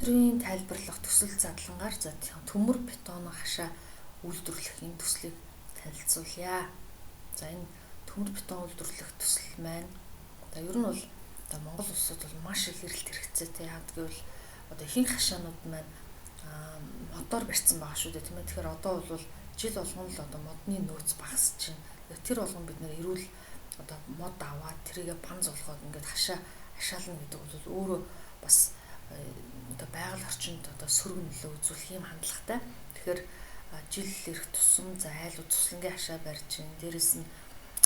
Өдрийн тайлбарлах төсөл задлангаар за төмөр бетон хашаа үйлдвэрлэх энэ төслийг танилцуулъя. За энэ төмөр бетон үйлдвэрлэх төсөл маань ер нь бол Монгол улсад бол маш их эрэлт хэрэгцээтэй. Яагаад гэвэл одоо ихэнх хашаанууд маань модоор барьсан байгаа шүү дээ, тийм ээ. Тэгэхээр одоо бол жил болгон л одоо модны нөөц багасж байна. Тэр болгон бид нэр эрүүл одоо мод аваад тэрийгэ бан золгоод ингээд хашаална гэдэг бол өөрөө бас одоо байгаль орчинд одоо сөрөг нөлөө үзүүлэх юм хандлагатай. Тэгэхээр жил ирэх тусам за айлууд туслангийн хашаа барьж байна. Дээрэс нь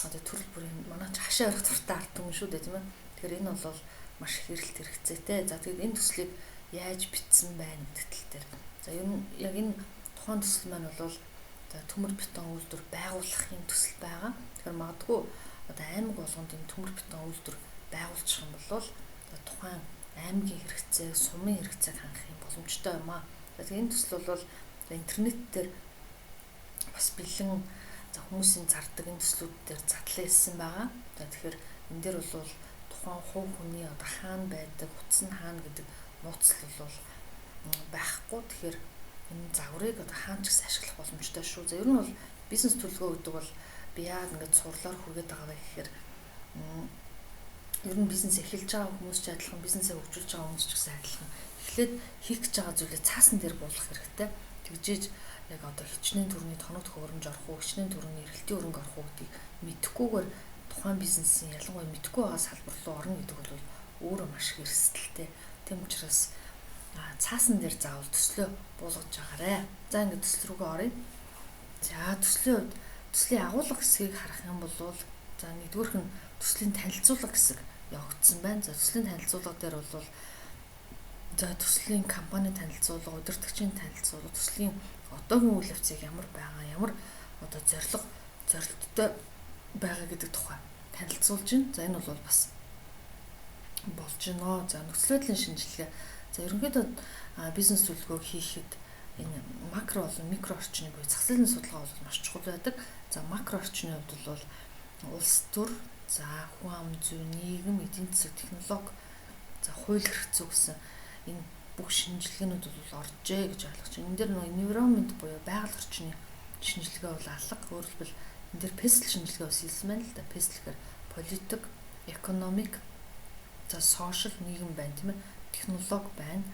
одоо төрөл бүрийн манай хашаа барих туртаа ард түмэн шүү дээ, тийм ээ. Тэгэхээр энэ бол маш их эрэлт хэрэгцээтэй. За тэгээд энэ төслийг яаж бичсэн байна гэдэг тал дээр. За ер нь яг энэ тухайн төсөл маань бол за төмөр бетон үйлдвэр байгуулахын төсөл байгаа. Тэгэхээр магадгүй одоо аймаг болгонд энэ төмөр бетон үйлдвэр байгуулчих юм бол тухайн аймгийн хэрэгцээ, сумын хэрэгцээг хангах юм боломжтой юм аа. Тэгэхээр энэ төсөл бол интернет дээр бас бэлэн хүмүүсийн зардаг энэ төслүүд дээр задлан хэлсэн байгаа. Тэгэхээр энэ дээр бол тухайн хувь хүний одоо хаана байдаг, утас нь хаана гэдэг нууцлал бол байхгүй. Тэгэхээр энэ загварыг одоо хаана ч гэсэн ашиглах боломжтой шүү. За ер нь бол бизнес төлөвлөгөө гэдэг бол би яагаад ингэж сурлаар хүргээд байгаа вэ гэхээр ер нь бизнес эхэлж байгаа хүмүүс ч адилхан, бизнесээ хөгжүүлж байгаа хүмүүс ч гэсэн адилхан. Эхлээд хийх гэж байгаа зүйлээ цаасан дээр буулгах хэрэгтэй. Тэгжээж яг одоо хичнээн төрний тоног төхөөрөмж орох уу, хичнээн төрний эргэлтийн өрөнгө орох уу гэдгийг мэдхгүйгээр тухайн бизнесийн ялангуяа мэдхгүй байгаа салбар руу орно гэдэг бол өөрөө маш их эрсдэлтэй. Тэм учраас цаасан дээр заавал төслөө буулгаж байгаарэ. За ингээд төсөл рүүгээ оръё. За төслийн хувьд төслийн агуулга хэсгийг харах юм бол за нэгдүгээрх нь төслийн танилцуулга хэсэг явагдсан байна. За төслийн танилцуулга дээр бол за төслийн компани танилцуулга, удирдагчийн танилцуулга, төслийн одоогийн үйл явцыг ямар байгаа, ямар одоо зорилттой байгаа гэдэг тухай танилцуулж байна. За энэ бол бас болж байна. За нөхцөл байдлын шинжилгээ. За ерөнхийдөө бизнес төлөвлөгөө хийхэд энэ макро болон микро орчны буюу зах зээлийн судалгаа бол маш чухал байдаг. За макро орчны хувьд бол улс төр, за хүн ам зүй, нийгэм, эдийн засаг, технологи, за хууль эрх зүй гэсэн энэ бүх шинжилгээнүүд бол оржээ гэж ойлгож байна. Энэ дээр нөгөө environment буюу байгаль орчны шинжилгээ бол алга. Өөрөөр хэлбэл энэ дээр PESTEL шинжилгээ бас хэлсэн байна л да. PESTEL гэхээр политик, economic, за social нийгэм байна, тийм ээ. Технологи байна.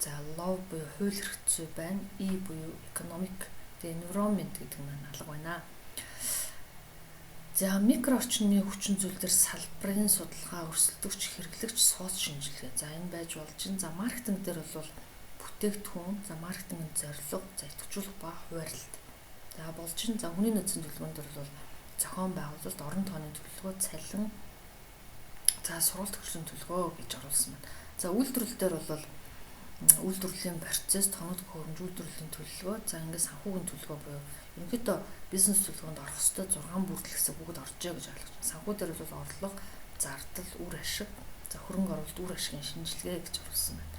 За law буюу хууль эрх зүй байна. E буюу economic, the environment гэдэг нь алга байна. За микро орчны хүчин зүйл дээр салбарын судалгаа, өрсөлдөгч, хэрэглэгч, сууц шинжилгээ. За энэ байж болж байна. За маркетинг дээр бол бүтээгдэхүүн, за маркетингийн зорилго, за идэвхжүүлэх ба хуваарлалт. За болж байна. За хүний нөөцийн төлөвлөгөөнд дээр бол зохион байгуулалт, орон тооны төлөвлөгөө, цалин, за сургалт хөшлийн төлөвлөгөө гэж оруулсан байна. За үйлдвэрлэл дээр бол үйлдвэрлэлийн процесс, тоног төхөөрөмж, үйлдвэрлэлийн төлөвлөгөө, за ингээд санхүүгийн төлөвлөгөө буюу ерөнхийдөө бизнес төлөвлөгөөнд орох ёстой 6 бүртгэл хэсэг бүгд оржээ гэж ойлгож байна. Санхүү дээр бол орлого, зардал, үр ашиг, за хөрөнгө оруулалт, үр ашигын шинжилгээ гэж оруулсан байна.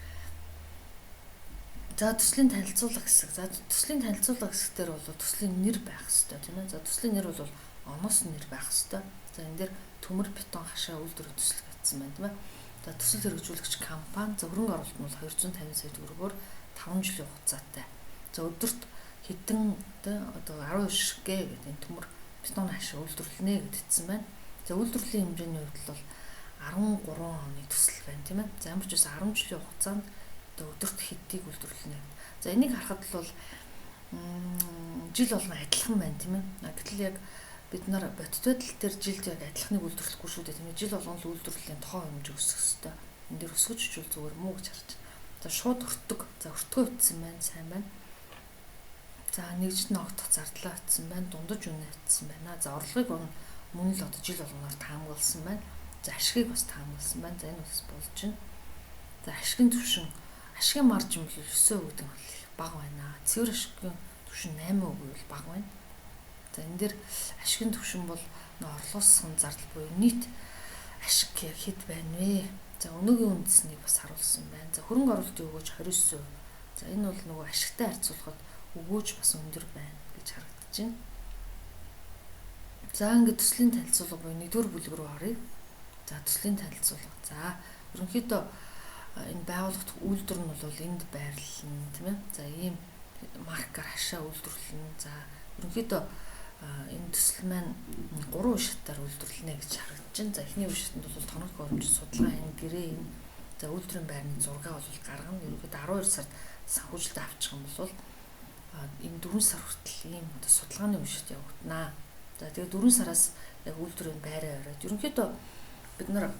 За төслийн танилцуулга хэсэг. За төслийн танилцуулга хэсэг дээр бол төслийн нэр байх ёстой, тийм ээ. За төслийн нэр бол оноос нэр байх ёстой. За энэ дээр төмөр бетон хашаа үйлдвэрийн төсөл гэсэн байна, тийм ээ. За төсөл хэрэгжүүлэгч компани, за хөрөнгө оруулалт нь бол 250 сая төгрөгөөр 5 жилийн хугацаатай. За өдөрт хэдэн одоо 12 ширхгээ гэдэг энэ төмөр бетон хашаа үйлдвэрлэнэ гэдэгдсэн байна. За үйлдвэрлэлийн хэмжээний хувьд бол 13 оны төсөл байна, тийм ээ. За ямар ч байсан 10 жилийн хугацаанд одоо өдөрт хэдийг үйлдвэрлэнэ. За энийг харахад бол жил болгон адилхан байна, тийм ээ. Гэтэл яг бид нар бодит байдал дээр жилд яг адилхныг үйлдвэрлэхгүй шүү дээ, тийм ээ. Жил болгон л үйлдвэрлэлийн тоо хэмжээ өсөх ёстой. Энд дээр өсгөж хичүүл зүгээр муу гэж харж байна. За шууд өртөг. За өртгөө утсан байна, сайн байна. За нэгжид ногдох зардлаа утсан байна, дундаж үнэ утсан байна. За орлогыг мөн л одоо жил болгоноор таамагласан байна. За ашгийг бас таамагласан байна. За энэ бас болж байна. За ашигын түвшин, ашигын маржин бол 9% гэдэг нь бага байна. Цэвэр ашигын түвшин 8% бол бага байна. За энэ дээр ашигын түвшин бол орлуулсан зардал буюу нийт ашиг хэд байна вэ? За өнөөгийн үндэснийг бас харуулсан байна. За хөрөнгө оруулалтын өгөөж 29%. За энэ бол нөгөө ашигтай харьцуулахад өгөөж бас өндөр байна гэж харагдаж байна. За ингээд төслийн танилцуулга буюу нэгдүгээр бүлэг рүү оръё. За төслийн танилцуулга. За ерөнхийдөө энэ байгууллагт үйлдвэр нь бол энд байрлална тийм ээ. За ийм маркаар хашаа үйлдвэрлэнэ. За ерөнхийдөө энэ төсөл маань 3 үе шатаар үйлдвэрлэнэ гэж харагдаж байна. За эхний үе шатанд бол тоног хөрөмж судалгаа энэ гэрээ энэ за үйлдвэрийн байрны зураг бол гаргана. Ерөнхийдөө 12 сард санхүүжилт авчих юм бол энэ 4 сар хүртэл ийм одоо судалгааны үе шат явагдана. За тэгээд 4 сараас яг үйлдвэрийн байраа ороод ерөнхийдөө бид нар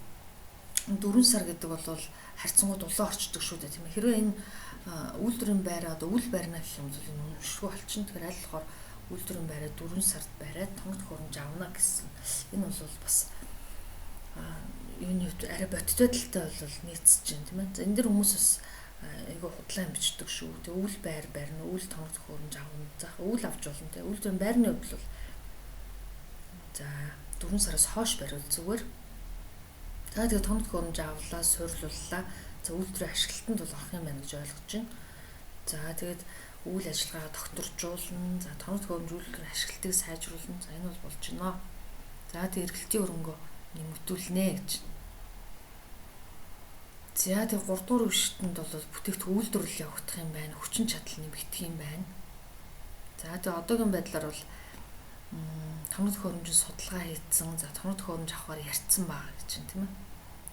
4 сар гэдэг бол харьцангуй дулаан орчдөг шүү дээ тийм ээ. Хэрвээ энэ үйлдвэрийн байраа одоо үйл байрнаа гэх юм бол энэ үнэмшгүй болчихно. Тэгэхээр аль болохоор үйлдвэрийн байраа 4 сард бариад тоног хөрөмж авна гэсэн. Энэ бол бас юуны хувьд арай бодит байдалтай бол нийцэж байна тийм ээ. За энэ дэр хүмүүс бас айгүй худлаа бичдэг шүү. Тэгээ үйл байр барьна, үйл тоног хөрөмж авна. За үйл авч болно тийм. Үйлдвэрийн байрны хувьд бол за 4 сараас хойш бариул зүгээр. За тэгээ тоног хөрөмж авлаа, суйрлууллаа. За үйлдвэрийн ашиглалтанд бол орох юм байна гэж ойлгож байна. За тэгээд үйл ажиллагаагаа докторжуулна. За тоног хөрөмж үйлдвэрийн ашиглалтыг сайжруулна. За энэ бол болж байна. За тэгээд эргэлтийн өрөнгөө нэмэгдүүлнэ гэж. За тэгээд 3 дугаар үештэнд бол бүтээгдэхүүн үйлдвэрлэл явагдах юм байна. Хүчин чадал нэмэгдэх юм байна. За тэгээд одоогийн байдлаар бол тоног хөрөмжийн судалгаа хийсэн. За тоног хөрөмж авахар ярьсан байгаа гэж байна тийм ээ.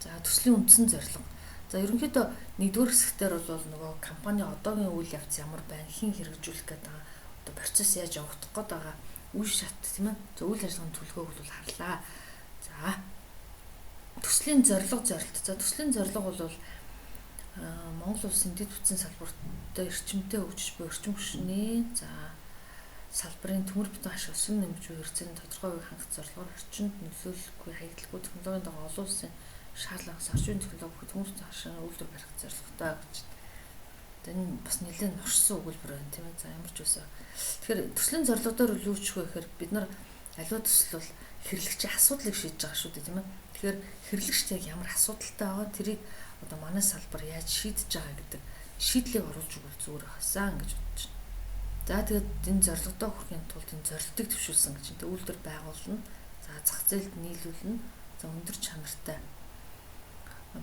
За төслийн үндсэн зорилго. За ерөнхийдөө нэгдүгээр хэсгээр бол нөгөө компани одоогийн үйл явц ямар байна, хэн хэрэгжүүлэх гээд байгаа, одоо процесс яаж явагдах гээд байгаа, үе шат тийм ээ. За үйл ажиллагааны төлөвлөгөөг бол харлаа. За төслийн зорилго зорилт. За төслийн зорилго бол Монгол улсын дэд бүтцийн салбарт эрчимтэй хөгжиж буй эрчим хүчний за салбарын төмөр бетон ашиг өсгөн нэмж буй хэрэгцээний тодорхой үеийг хангах зорилгоор орчинд нөлөөлөхгүй хаягдлагүй технологийн дагуу олон улсын шаардлагаас орчин технологи төмөр бетон ашиг үйлдвэр барих зорилготой гэж. Энэ бас нэлээд нуршсан өгүүлбэр байна тийм ээ. За ямар ч үсэ. Тэгэхээр төслийн зорилгодоор юу ч вэ гэхээр бид нар аливаа төсөл бол хэрэглэгчийн асуудлыг шийдэж байгаа шүү дээ тийм ээ. Тэгэхээр хэрэглэгчд яг ямар асуудалтай байгаа тэрийг одоо манай салбар яаж шийдэж байгаа гэдэг шийдлийг оруулж өгвөл зүгээр хасаа гэж бодож байна. За тэгээд энэ зорилгодоо хүрэхин тулд энэ зорилтыг төвшүүлсэн гэж энэ үйлдвэр байгуулна. За зах зээлд нийлүүлнэ. За өндөр чанартай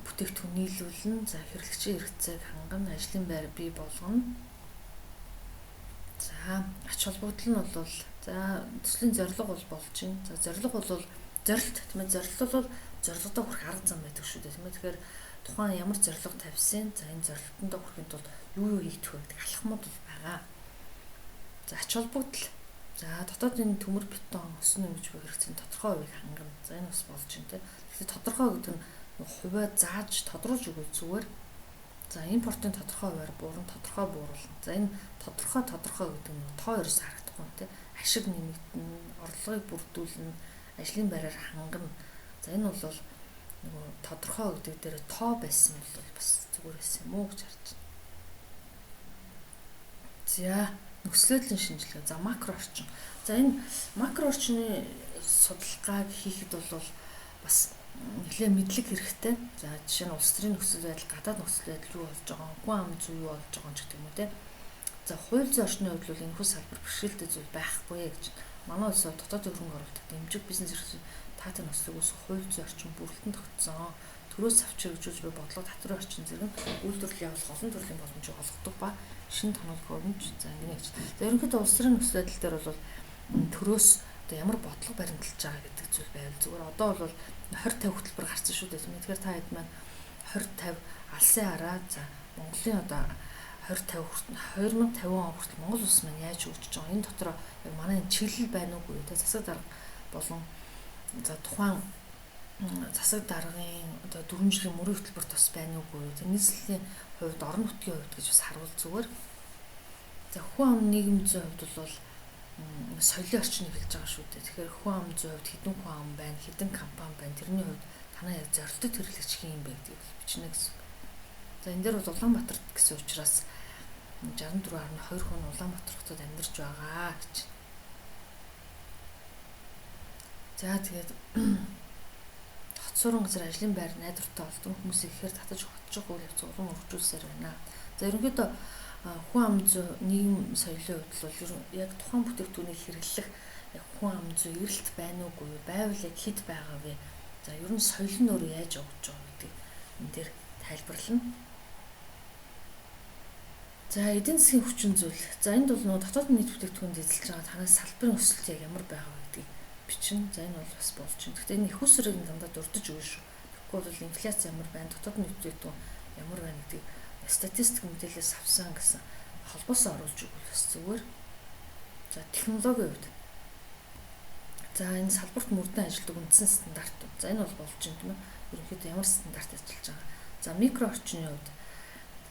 бүтээгдэхүүн нийлүүлнэ. За хэрэглэгчийн хэрэгцээг хангана, ажлын байр бий болгоно. За ач холбогдол нь бол за төслийн зорилго бол болж байна. За зорилго бол зорилт тийм ээ. Зорилт бол зорилгодоо хүрэх арга зам байдаг шүү дээ тийм ээ. Тэгэхээр тухайн ямар зорилго тавьсан. За энэ зорилтондоо хүрэхэд бол юу хийх вэ гэдэг алхмууд бол байгаа. За ач холбогдол. За дотоодын төмөр бетон өснө нэмж буй хэрэгцээний тодорхой хувийг хангана. За энэ бас болж байна тийм. Тэгэхээр тодорхой гэдэг нь хувиа зааж тодруулж өгөх зүгээр. За импортын тодорхой хувиар буурна, тодорхой бууруулна. За энэ тодорхой гэдэг нь тоо ерөөс харагдахгүй тийм. Ашиг нэмэгдэнэ, орлогыг бүрдүүлнэ, ажлын байраар хангана. За энэ бол нөгөө тодорхой гэдэг дээр тоо байсан бол бас зүгээр байсан юм уу гэж харж байна. За нөхцөлөдлийн шинжилгээ. За макро орчин. За энэ макро орчны судалгааг хийхэд бол бас нэлээд мэдлэг хэрэгтэй. За жишээ нь улс төрийн нөхцөл байдал, гадаад нөхцөл байдал юу болж байгаа, хүн ам зүй юу болж байгаа ч гэдэг юм уу те. За хууль зүйн орчны хувьд бол энэ хүү салбар бэрхшээлтэй зүйл байхгүй гэж. Манай улс дотоодын хөрөнгө оруулалт дэмжих бизнес эрхлэл таатай нөхцөлийг ус хууль зүйн орчин бүрэлдэн тогтсон. Төрөөс авч хэрэгжүүлж буй бодлого татварын орчин зэрэг үйлдвэрлэл явуулах олон төрлийн боломжийг олгодог ба шинэ тоног хөрөмж за ингэ гэж. За ерөнхийдөө улс төрийн нөхцөл байдал дээр бол төрөөс одоо ямар бодлого баримталж байгаа гэдэг зүйл байвал зүгээр одоо бол 20-50 хөтөлбөр гарсан шүү дээ. Тэгэхээр та хэд маань 20-50 алсын хараа за Монголын одоо 2050 он хүртэл Монгол улс маань яаж хөгжиж байгаа энэ дотор яг манай чиглэл байна уугүй те засаг дарга болон за тухайн засаг даргын одоо 4 жилийн мөрийн хөтөлбөрт бас байна уугүй нийслэлийн хувьд орон нутгийн хувьд гэж бас харуул зүгээр. За хүн ам нийгэм зүйн хувьд бол соёлын орчныг хэлж байгаа шүү дээ. Тэгэхээр хүн ам зүйн хувьд хэдэн хүн ам байна, хэдэн компани байна. Тэрний хувьд танаа яг зорилттой хэрэглэгч хин юм бэ гэдгийг бичнэ гэсэн. За энэ дээр бол Улаанбаатар гэсэн учраас 64.2 хүн Улаанбаатар хотод амьдарч байгаа гэж. За тэгээд хот суран газар ажлын байр найдвартай олдсон хүмүүсийг ихээр татаж хотчих үйл явц улам өргөжүүлсээр байна. За ерөнхийдөө хүн ам зүй нийгэм соёлын хувьд бол яг тухайн бүтээгдэхүүнийг хэрэглэх яг хүн ам зүй эрэлт байна уугүй байвал яг хэд байгаа вэ? За ер нь соёл нь өөрөө яаж явж байгаа гэдэг энэ дээр тайлбарлана. За эдийн засгийн хүчин зүйл. За энд бол нөгөө дотоод нийт бүтээгдэхүүнд эзэлж байгаа танаас салбарын өсөлт яг ямар байгаа вэ гэдгийг бичнэ. За энэ бол бас болж байна. Гэхдээ энэ их усрыг дандаа дурдж өгнө шүү. Тэгэхгүй бол инфляц ямар байна, дотоод нийт бүтээгдэхүүн ямар байна гэдгийг статистик мэдээлэлээс авсан гэсэн холбоосоо оруулж өгвөл бас зүгээр. За технологийн хувьд. За энэ салбарт мөрдөн ажилладаг үндсэн стандартууд. За энэ бол болж байна тийм ээ. Ерөнхийдөө ямар стандарт ажиллаж байгаа. За микро орчны хувьд.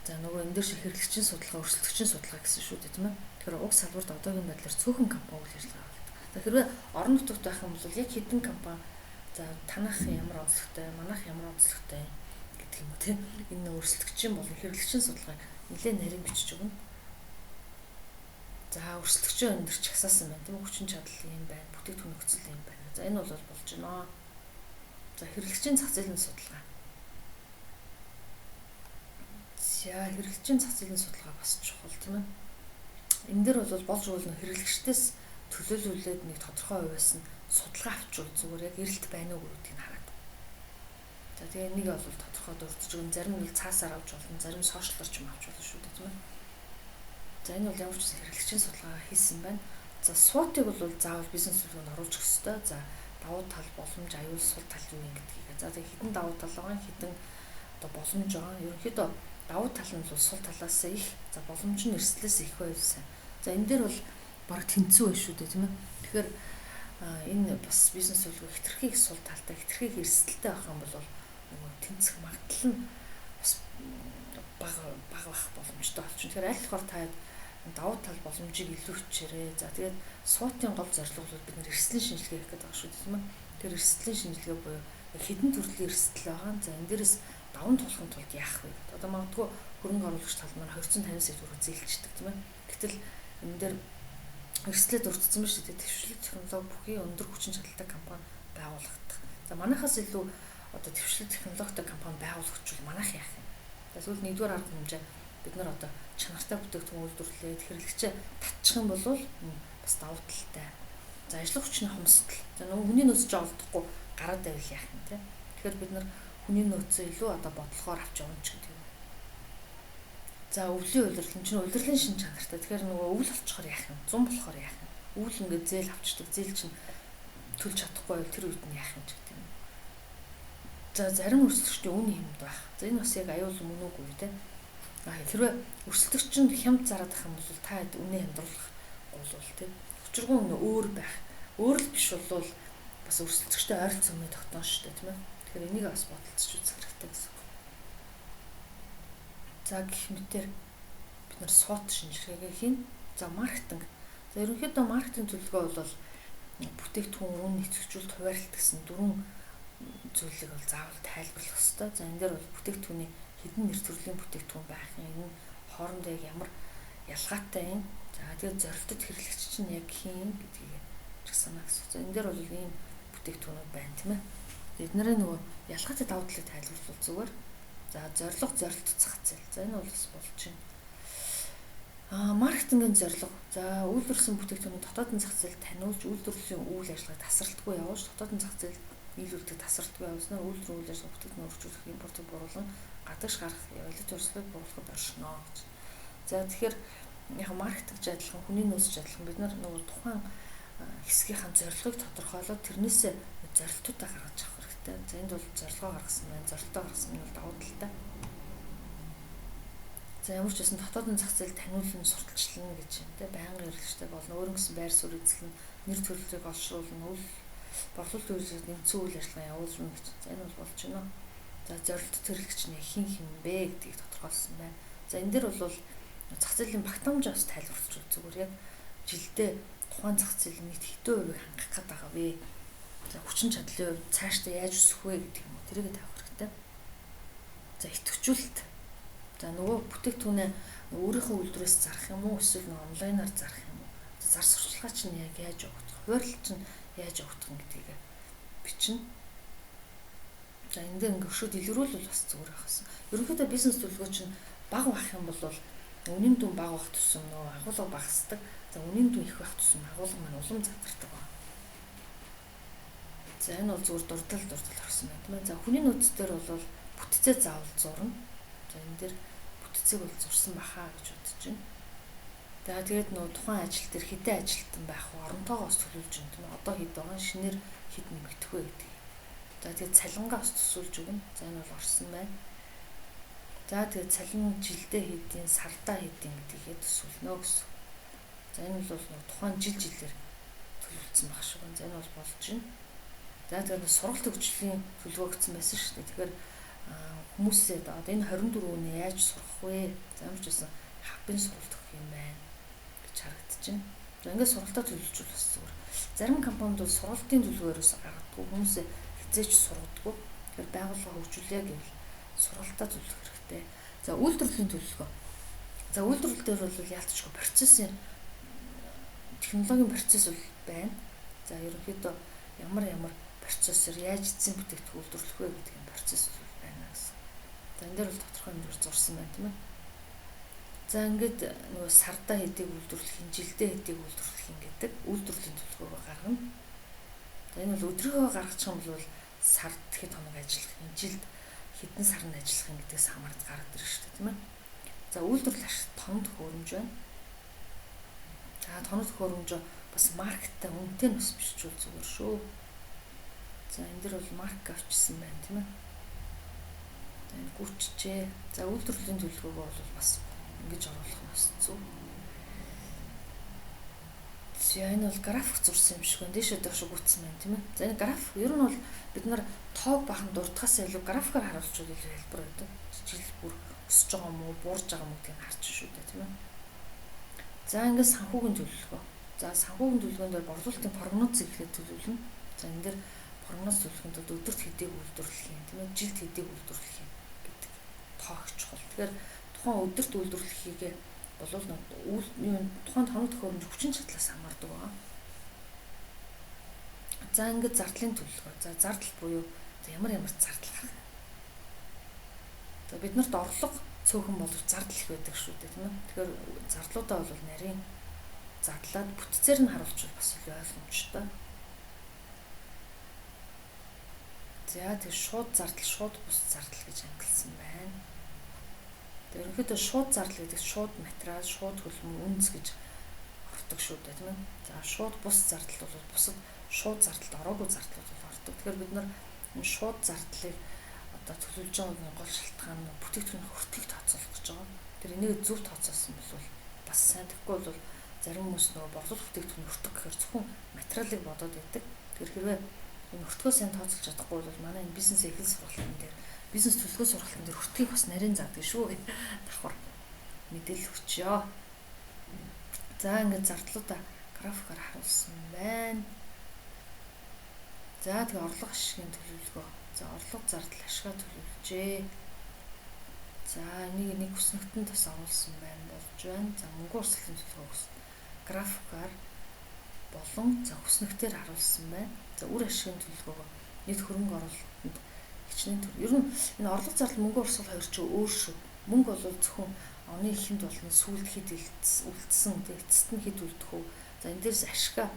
За нөгөө энэ дээр шиг хэрэглэгчийн судалгаа, өрсөлдөгчийн судалгаа гэсэн шүү дээ тийм ээ. Тэгэхээр уг салбарт одоогийн байдлаар цөөхөн компани үйл ажиллагаа болдог. За хэрвээ орон нутагт байх юм бол яг хэдэн компани за танах ямар онцлогтой, манайх ямар онцлогтой гэдэг юм уу тийм. Энэ өрсөлдөгчийн болон хэрэглэгчийн судалгааг нэлээд нарийн бичиж өгнө. За өрсөлдөгчийн өндөр ч хасаасан байна тийм үү. Хүчин чадал юм байна, бүтээгдэхүүн нөхцөл юм байна. За энэ бол болж байна. За хэрэглэгчийн зах зээлийн судалгаа. За хэрэглэгчийн зах зээлийн судалгаа бас чухал тийм ээ. Энэ дээр бол болж өгнө хэрэглэгчдээс төлөөлүүлээд нэг тодорхой хувьас нь судалгаа авчвал зүгээр яг эрэлт байна уу гэдгийг хараад. За тэгээ нэг бол тодорхой дурдж өгнө. Зарим нь цаасаар авч болно, зарим сошиалор ч юм авч болно шүү дээ тийм ээ. За энэ бол ямар ч хэрэглэгчийн судалгаа хийсэн байна. За SWOT-ыг бол заавал бизнес төлөвлөгөөнд оруулах ёстой. За давуу тал, боломж, аюул, сул тал юу юм гэдгийг. За тэгээ хідэн давуу тал байгаа, хідэн одоо боломж байгаа. Ерөнхийдөө давуу тал нь бол сул талаас их, за боломж нь эрсдлээс их байсан. За энэ дээр бол баг тэнцүү байх шүү дээ тийм ээ. Тэгэхээр энэ бас бизнес төлөвлөгөө хэтэрхий их сул талтай, хэтэрхий их эрсдэлтэй байх юм бол нөгөө тэнцэх магадлал нь бас бага байх боломжтой болчихно. Тэгэхээр аль болохоор та давуу тал боломжийг илүү хүчээрээ. За тэгээд SWOT-ийн гол зорилго бол бид нэр эрсдлийн шинжилгээ хийх гэдэг байгаа шүү дээ тийм ээ. Тэр эрсдлийн шинжилгээ буюу хэдэн төрлийн эрсдэл байгаа. За энэ дээрээс даван тулахын тулд яах вэ? Одоо магадгүй хөрөнгө оруулагч талбараар 250 сая төгрөг зээлчдэг тийм ээ. Гэтэл энэ дээр эрсдлээ дурдсан биш үү? Твшилт технологи бүхий өндөр хүчин чадалтай компани байгуулагдах. За манайхаас илүү одоо твшилт технологитой компани байгуулах бол манайх яах юм? За сүүл нэгдүгээр арга хэмжээ бид нар одоо чанартай бүтээгдэхүүн үйлдвэрлээд хэрэглэгчээ татчих юм бол бас давуу талтай. За ажлын хүчний хомсдол. За нөгөө хүний нөөц олдохгүй гараад байвал яах юм те. Тэгэхээр бид нар хүний нөөцөө илүү одоо бодлохоор авч явна ч гэдэг юм. За өвлийн улирал чинь улирлын шин чанартай. Тэгэхээр нөгөө өвөл олцохоор яах юм? Зун болохоор яах юм? Өвөл ингээд зээл авчдаг. Зээл чинь төлж чадахгүй байвал тэр үед нь яах юм ч гэдэг юм. За зарим өрсөлдөгчдийн үн хэмд байх. За энэ бас яг аюул мөн үгүй те. Хэрвээ өрсөлдөгч нь хямд зараад ах юм бол та үнэ хямдруулах гол те. Учиргүй үнэ өөр байх. Өөр л биш бол бас өрсөлдөгчтэй ойролцоо өмнө тогтоно шүү дээ тийм ээ. Тэгэхээр энийг бас бодолцож үзэх хэрэгтэй гэсэн. За гэх мэтээр бид нар SWOT шинжилгээгээ хийн. За маркетинг. За ерөнхийдөө маркетинг төлөвлөгөө бол бүтээгдэхүүн үн нэвтрүүлэлт хуваарлт гэсэн дөрвөн зүйлийг бол заавал тайлбарлах хэрэгтэй. За энэ дээр бол бүтээгдэхүүний хэдэн нэр төрлийн бүтээгдэхүүн байх юм, энэ хоорондоо ямар ялгаатай юм. За тэгээд зорилттой хэрэглэгч чинь яг хийн гэдгийг санаа гэсэн. За энэ дээр бол ийм бүтээгдэхүүнүүд байна тийм ээ. Эднэрийн нөгөө ялгаатай давуу талыг тайлбарлавал зүгээр. За зорилго, зорилт, зах зээл. За энэ бол бас болж байна. Маркетингийн зорилго. За үйлдвэрлэсэн бүтээгдэхүүний дотоодын зах зээл таниулж, үйлдвэрлэлийн үйл ажиллагааг тасралтгүй явуулж, дотоодын зах зээл нийлүүлэлтийг тасралтгүй явуулснаар үйлдвэрлэлийн үйл ажиллагаа бүтээгдэхүүн өргөжүүлэх, импортыг бууруулан гадагш гарах, явуулж өрсөлдөж бууруулахад оршино гэж. За тэгэхээр яг маркетинг адилхан, хүний нөөцч адилхан бид нар нөгөө тухайн хэсгийнхаа зорилгыг тодорхойлоод тэрнээсээ зорилтуудаа гаргаж авах хэрэгтэй. За энд бол зорилгоо гаргасан байна. Зорилтоо гаргасан нь бол давуу талтай. За ямар ч байсан дотоодын зах зээл таниулан сурталчлана гэж юм те. Байнгын хэрэглэгчтэй болно. Өөрөнгө гэсэн байр суурь эзлэн, нэр төлөвлөгөөг олшруулна, борлуулалт үйлчилгээнд нэмсэн үйл ажиллагаа явуулна гэж. За энэ бол болж байна. За зорилттой хэрэглэгч нь хин бэ гэдгийг тодорхойлсон байна. За энэ дээр бол зах зээлийн багтаамжаас тайлбарлаж үзвэл зүгээр яг жилдээ тухайн зах зээлийн нийт хэдэн хувийг хангах гээд байгаа вэ? За хүчин чадлын хувьд цаашдаа яаж өсөх вэ гэдэг юм уу? Тэрийг тавих хэрэгтэй. За идэвхжүүлэлт. За нөгөө бүтээгдэхүүнээ өөрийнхөө үйлдвэрээс зарах юм уу? Эсвэл онлайнаар зарах юм уу? Зар сурталчилгаа чинь яг яаж явагдах? Хуваарлт чинь яаж явагдах юм гэдгийг бичнэ. За энэ дээр ингээ өшөө дэлгэрүүлвэл бас зүгээр байхсан. Ерөнхийдөө бизнес төлөвлөгөө чинь бага байх юм бол үнийн дүн бага байх тусам нөгөө агуулга багасдаг. За үнийн дүн их байх тусам агуулга маань улам задардаг байна. За энэ бол зүгээр дурдал орсон байна тийм ээ. За хүний нөөц дээр бол бүтцээ заавал зурна. За энэ дээр бүтцийг бол зурсан бахаа гэж бодож байна. За тэгээд нөгөө тухайн ажил дээр хэдэн ажилтан байх вэ? Оронтойгоос төлөвлөж юм тийм үү? Одоо хэд байгаа нь шинээр хэд нэмэгдэх вэ гэдэг. За тэгээд цалингаас төсөөлж өгнө. За энэ бол орсон байна. За тэгээд цалин жилдээ хэдийн, сардаа хэдийн гэдгийг төсөөлнө гэсэн. За энэ бол тухайн жилээр төлөвлөсөн баг шиг байна. За энэ бол болж байна. За тэгээд сургалт хөгжлийн төлөвлөгдсөн байсан шүү дээ. Тэгэхээр хүмүүсээ одоо энэ 24 үнэ яаж сурах вэ? За ямар ч байсан хавбын сургалт өгөх юм байна гэж харагдаж байна. За ингээд сургалтаа төлөвлөжүүл бас зүгээр. Зарим компаниуд бол сургалтын төлөвлөгөөс гаргадаг. Хүмүүсээ хязгаарч сургадаг. Тэгэхээр байгууллага хөгжүүлээ гэвэл сургалтаа төлөвлөх хэрэгтэй. За үйлдвэрлэлийн төлөвлөгөө. За үйлдвэрлэл дээр бол яалтчгүй процессын технологийн процесс бол байна. За ерөнхийдөө ямар процессор яаж эзэн бүтээгдэхүүн үйлдвэрлэх вэ гэдэг энэ процесс бол байна гэсэн. За энэ дээр бол тодорхой хэмжээр зурсан байна тийм ээ. За ингээд нөгөө сардаа хэдийг үйлдвэрлэх, жилдээ хэдийг үйлдвэрлэх гэдэг үйлдвэрлэлийн төлөвлөгөөгөө гаргана. За энэ бол өдрөөгөө гаргачих юм бол сард хэд хоног ажиллах, жилд хэдэн сар нь ажиллах юм гэдгээс хамаарч гараад ирж шүү дээ тийм ээ. За үйлдвэрлэл ашиг тоног төхөөрөмж байна. За тоног төхөөрөмж бас маркеттай үнэтэй нь бас биччихвэл зүгээр шүү. За энэ дэр бол марк авчихсан байна тийм ээ. За энэ гүчжээ. За үйлдвэрлэлийн төлөвлөгөөгөө бол бас ингэж оруулах нь бас зүг. За энэ бол график зурсан юм шиг байна. Дээшээ доош гүйтсэн байна тийм ээ. За энэ график ер нь бол бид нар тоог бахан дуртахаас илүү графикаар харуулж үзвэл хэлбэр байдаг. Жил бүр өсөж байгаа юм уу, буурж байгаа юм уу гэдгийг харж шүү дээ тийм ээ. За ингээд санхүүгийн төлөвлөгөө. За санхүүгийн төлөвлөгөөнд бол борлуулалтын прогноз хийхэд төлөвлөнө. За энэ дээр прогноз төлөвлөхөнд бол өдөрт хэдийг үйлдвэрлэх юм тийм ээ, жилд хэдийг үйлдвэрлэх юм гэдэг тоог чухал. Тэгэхээр тухайн өдөрт үйлдвэрлэхийгээ болвол тухайн тоног төхөөрөмж хүчин чадлаас хамаардаг байна. За ингээд зардлын төлөвлөгөө. За зардал буюу ямар зардал гарах. За биднэрт орлого цөөхөн боловч зардал их байдаг шүү дээ тийм ээ. Тэгэхээр зардлуудаа бол нарийн задлаад бүтцээр нь харуулчихвал бас илүү ойлгомжтой. За тэг шууд зардал, шууд бус зардал гэж ангилсан байна. Тэр ерөнхийдөө шууд зардал гэдэг шууд материал, шууд хөлбөмбө, үнц гэж ордог шүү дээ тийм ээ. За шууд бус зардал бол бусад шууд зардалд ороогүй зардлууд бол ордог. Тэгэхээр бид нар энэ шууд зардлыг одоо төлөвлөж байгаа гол шалтгаан нь бүтээгдэхүүний хүртгийг тооцоолох гэж байгаа. Тэр энийг зөв тооцоолсон бол бас сайн. Тэгэхгүй бол зарим хүмүүс нөгөө борлуулалт бүтээгдэхүүний хүртэг гэхээр зөвхөн материалыг бодоод байдаг. Тэр хэрвээ энэ хүртгөө сайн тооцоолж чадахгүй бол манай энэ бизнес эхлэл сургалтын дээр бизнес төлөвлөгөө сургалтын дээр хүртгийг бас нарийн заадаг шүү гэх давхар мэдээлэл өгчөө. За ингээд зардлуудаа графикаар харуулсан байна. За тэгээ орлого ашигын төлөвлөгөө. За орлого зардал ашигаа төлөвлөжээ. За энийг нэг хүснэгтэнд бас оруулсан байна болж байна. За мөнгө урсгалын төлөвлөгөө графикаар болон за хүснэгтээр харуулсан байна. За үр ашигын төлөвлөгөө нийт хөрөнгө оруулалтанд хичнээн төр. Ер нь энэ орлого зардал мөнгө урсгал хоёр ч өөр шүү. Мөнгө бол зөвхөн оны эхэнд болно сүүлд хэд үлдсэн тэг эцэст нь хэд үлдэх үү. За энэ дээрс ашигаа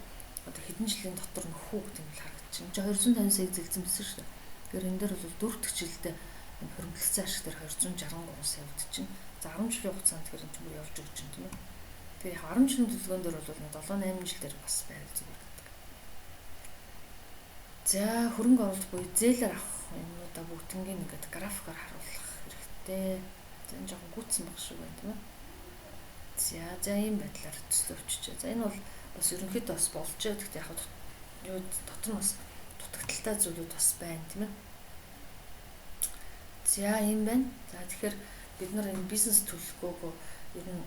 одоо хэдэн жилийн дотор нөхөх үү гэдэг нь харагдаж байна. 250 сая зэлзэн байсан шүү дээ. Тэгэхээр энэ дээр бол 4 дахь жилдээ энэ хөрөнгөлцсөн ашиг дээр 263 сая үлдчихэв. За 10 жилийн хугацаанд тэр төмөр явж өгч юм тийм ээ. Тэгэхээр яг 10 жилийн төлөвлөгөөн дээр бол 7-8 жил дээр бас байвал зүгээр гэдэг. За хөрөнгө оруулалт буюу зээлээр авах юмнуудаа бүгднийг ингээд графикаар харуулах хэрэгтэй. За энэ жоохон гүйтсэн баг шиг байна тийм ээ. За ийм байдлаар төслөө өччихөө. За энэ бол бас ерөнхийдөө бас болж байгаа. Гэхдээ яг юу дотор нь бас дутагдaltaй зүйлүүд бас байна тийм ээ. За ийм байна. За тэгэхээр бид нар энэ бизнес төлөвлөгөөгөө ер нь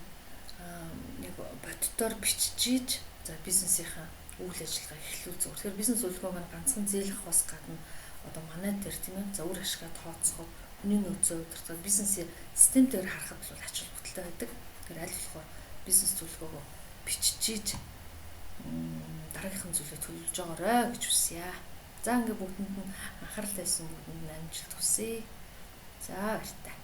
нэг боддоор бичиж за бизнесийнхаа үйл ажиллагаа эхлүүл зөв. Тэгэхээр бизнес төлөвлөгөө маань ганцхан зээл авахаас гадна одоо манай дээр тийм ээ за үр ашигаа тооцоход хүний нөөцөө удирдах бизнесийн системээр харахад бол ач холбогдолтой байдаг. Тэгэхээр аль болохоор бизнес төлөвлөгөөгөө бичиж дараагийнхын зүйлээ төлөвлөж байгаарай гэж хүсье. За ингээд бүгдэнд нь анхаарал тавьсан бүгдэнд амжилт хүсье. За баярлалаа.